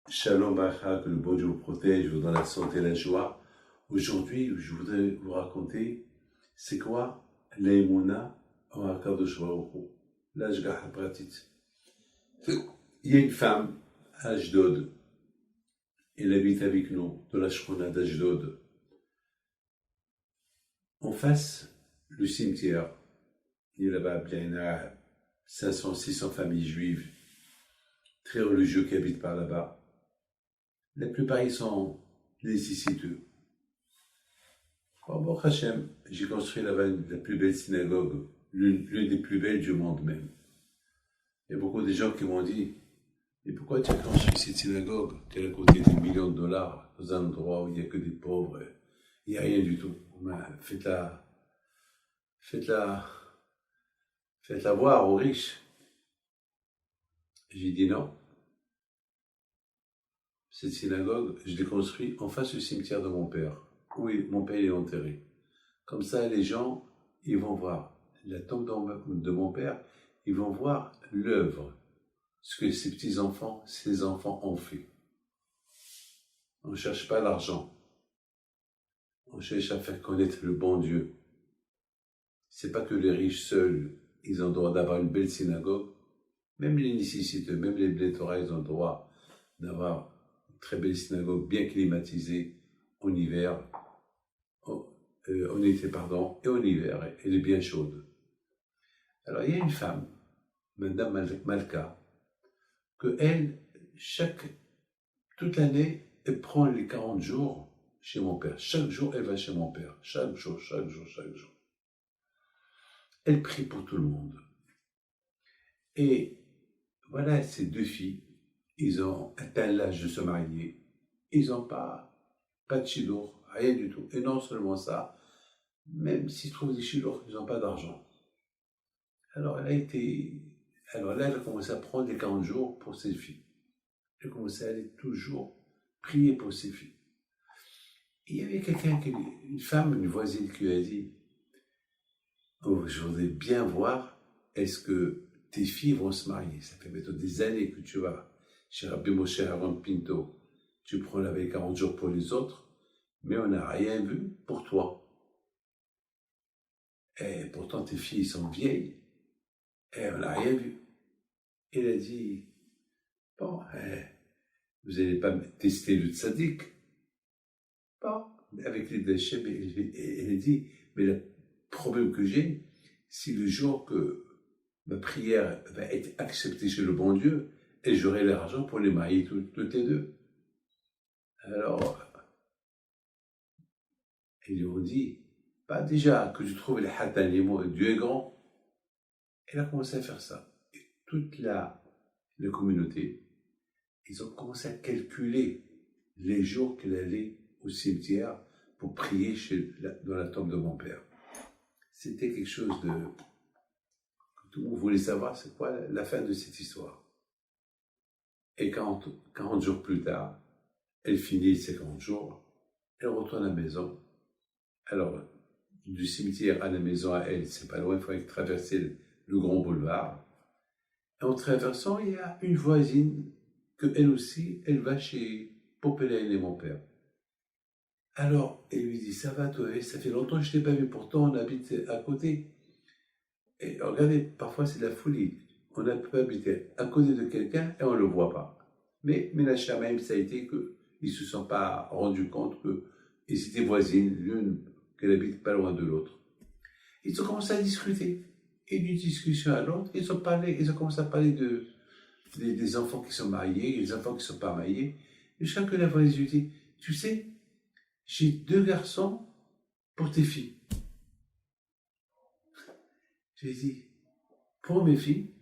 Shalom Bacha, que le bon Dieu vous protège, vous donne la santé et la joie. Aujourd'hui, je voudrais vous raconter, c'est quoi l'aïmouna en Akadosh Baruch Hu, l'Ashgaha Pratit. Il y a une femme à Ashdod, elle habite avec nous, dans la Shrona d'Ashdod. En face, le cimetière, il y a là-bas, il y a 500, 600 familles juives, très religieux qui habitent par là-bas. La plupart, ils sont nécessiteux. Bon, Hachem, j'ai construit là-bas la plus belle synagogue, l'une des plus belles du monde même. Il y a beaucoup de gens qui m'ont dit, mais pourquoi tu as construit cette synagogue qui a coûté des millions de dollars dans un endroit où il n'y a que des pauvres, il n'y a rien du tout. Faites-la voir aux riches. J'ai dit non. Cette synagogue, je l'ai construite en face du cimetière de mon père. Oui, mon père est enterré. Comme ça, les gens, ils vont voir la tombe de mon père, ils vont voir l'œuvre, ce que ses petits-enfants, ses enfants ont fait. On ne cherche pas l'argent. On cherche à faire connaître le bon Dieu. C'est pas que les riches seuls, ils ont le droit d'avoir une belle synagogue. Même les nécessiteux, même les blétorats, ils ont le droit d'avoir une très belle synagogue bien climatisée en hiver, en été, et en hiver, elle est bien chaude. Alors, il y a une femme, Madame Malka, que elle, toute l'année, elle prend les 40 jours chez mon père. Chaque jour, elle va chez mon père. Chaque jour. Elle prie pour tout le monde. Et voilà, ces deux filles, ils ont atteint l'âge de se marier. Ils n'ont pas de chidour, rien du tout. Et non seulement ça, même s'ils trouvent des chidours, ils n'ont pas d'argent. Alors là, elle a commencé à prendre les 40 jours pour ses filles. Elle a commencé à aller toujours prier pour ses filles. Et il y avait une femme, une voisine qui lui a dit, oh, je voudrais bien voir, est-ce que tes filles vont se marier? Ça fait maintenant des années que tu vas chez Rabbi Moshe Aaron Pinto. Tu prends la veille 40 jours pour les autres, mais on n'a rien vu pour toi. Et pourtant tes filles sont vieilles, et on n'a rien vu. Elle a dit, bon, vous n'allez pas tester le tzaddik. Bon, avec les déchets, elle a dit, mais le problème que j'ai, c'est le jour que ma prière va être acceptée chez le bon Dieu, et j'aurai l'argent pour les marier toutes les deux. Alors, ils lui ont dit, bah déjà, que tu trouves les hatan, Dieu est grand. Elle a commencé à faire ça. Et toute la communauté, ils ont commencé à calculer les jours qu'elle allait au cimetière pour prier dans la tombe de mon père. C'était quelque chose de... Tout le monde voulait savoir c'est quoi la fin de cette histoire. Et 40 jours plus tard, elle finit ses 40 jours, elle retourne à la maison. Alors, du cimetière à la maison à elle, c'est pas loin, il faut traverser le grand boulevard. Et en traversant, il y a une voisine que elle aussi, elle va pour pèleriner mon père. Alors, elle lui dit, ça va toi, ça fait longtemps que je ne t'ai pas vu, pourtant on habite à côté. Et regardez, parfois c'est la folie. On peut habiter à côté de quelqu'un et on ne le voit pas. Mais Ménachia même, ça a été qu'ils ne se sont pas rendus compte qu'ils étaient voisines, l'une qu'elle habite pas loin de l'autre. Ils ont commencé à discuter. Et d'une discussion à l'autre, ils ont commencé à parler des enfants qui sont mariés, des enfants qui ne sont pas mariés. Et chacun la voisine lui dit, tu sais, j'ai 2 garçons pour tes filles. Je lui ai dit, pour mes filles.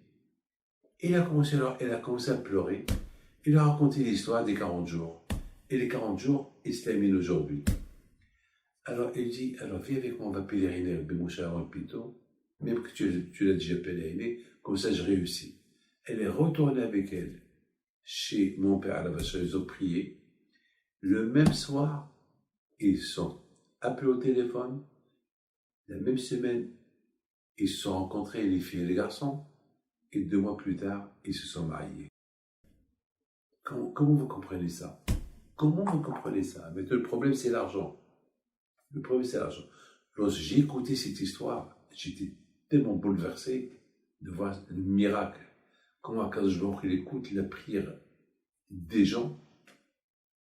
Et elle a commencé à pleurer. Il a raconté l'histoire des 40 jours. Et les 40 jours, ils se terminent aujourd'hui. Alors, il dit, alors viens avec moi, on va pèleriner avec Moshe Aaron Pinto, même que tu l'as déjà pèleriné, comme ça je réussis. Elle est retournée avec elle chez mon père à la vache, ils ont prié. Le même soir, ils sont appelés au téléphone. La même semaine, ils se sont rencontrés, les filles et les garçons. Et 2 mois plus tard, ils se sont mariés. Comment vous comprenez ça? Comment vous comprenez ça? Mais le problème, c'est l'argent. Le problème, c'est l'argent. Lorsque j'ai écouté cette histoire, j'étais tellement bouleversé de voir le miracle. Comment Akadosh Baruch Hu écoute la prière des gens,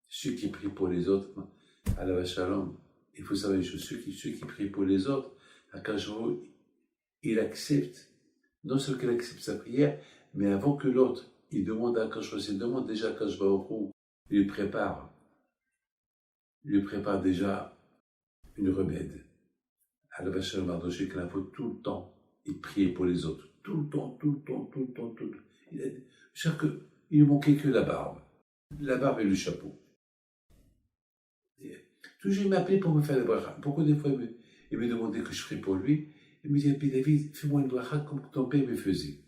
ceux qui prient pour les autres, à la Shalom. Il faut savoir une chose, ceux qui prient pour les autres, Akadosh Baruch Hu, il accepte, non seulement qu'il accepte sa prière, mais avant que l'autre, il demande à Akadosh Baruch Hu, il demande déjà à Akadosh Baruch Hu, il lui prépare déjà une remède. À la Shalom Mardoché, qu'il faut tout le temps, il priait pour les autres. Tout le temps. Je sais qu'il ne manquait que la barbe et le chapeau. Toujours il m'appelait pour me faire la bracha. Beaucoup de fois, il me demandait que je prie pour lui. Il me disait, David, fais-moi une bracha comme ton père me faisait.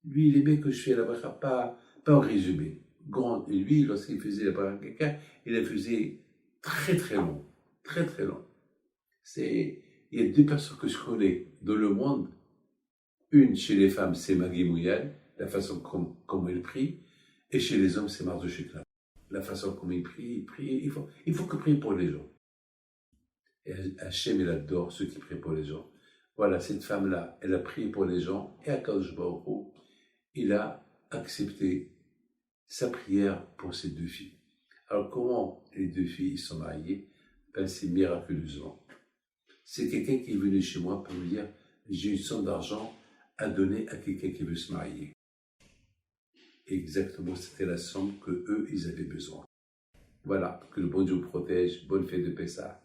Lui, il aimait que je fasse la bracha, pas en résumé. Grand. Et lui, lorsqu'il faisait la bracha à quelqu'un, il la faisait très très long. Très très long. Il y a deux personnes que je connais dans le monde. Une, chez les femmes, c'est Maggie Mouyal, la façon comme elle prie. Et chez les hommes, c'est Mardoché Klein. La façon comme il prie, il faut que prie pour les gens. Et Hachem, il adore ceux qui prient pour les gens. Voilà, cette femme-là, elle a prié pour les gens, et Akadosh Baruch Hu, il a accepté sa prière pour ses deux filles. Alors, comment les deux filles sont mariées? Ben, c'est miraculeusement. C'est quelqu'un qui est venu chez moi pour me dire, j'ai une somme d'argent à donner à quelqu'un qui veut se marier. Exactement, c'était la somme que eux, ils avaient besoin. Voilà, que le bon Dieu vous protège. Bonne fête de Pessah.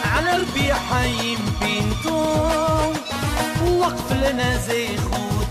على ربيع حيم بنتو وقف لنا زي خود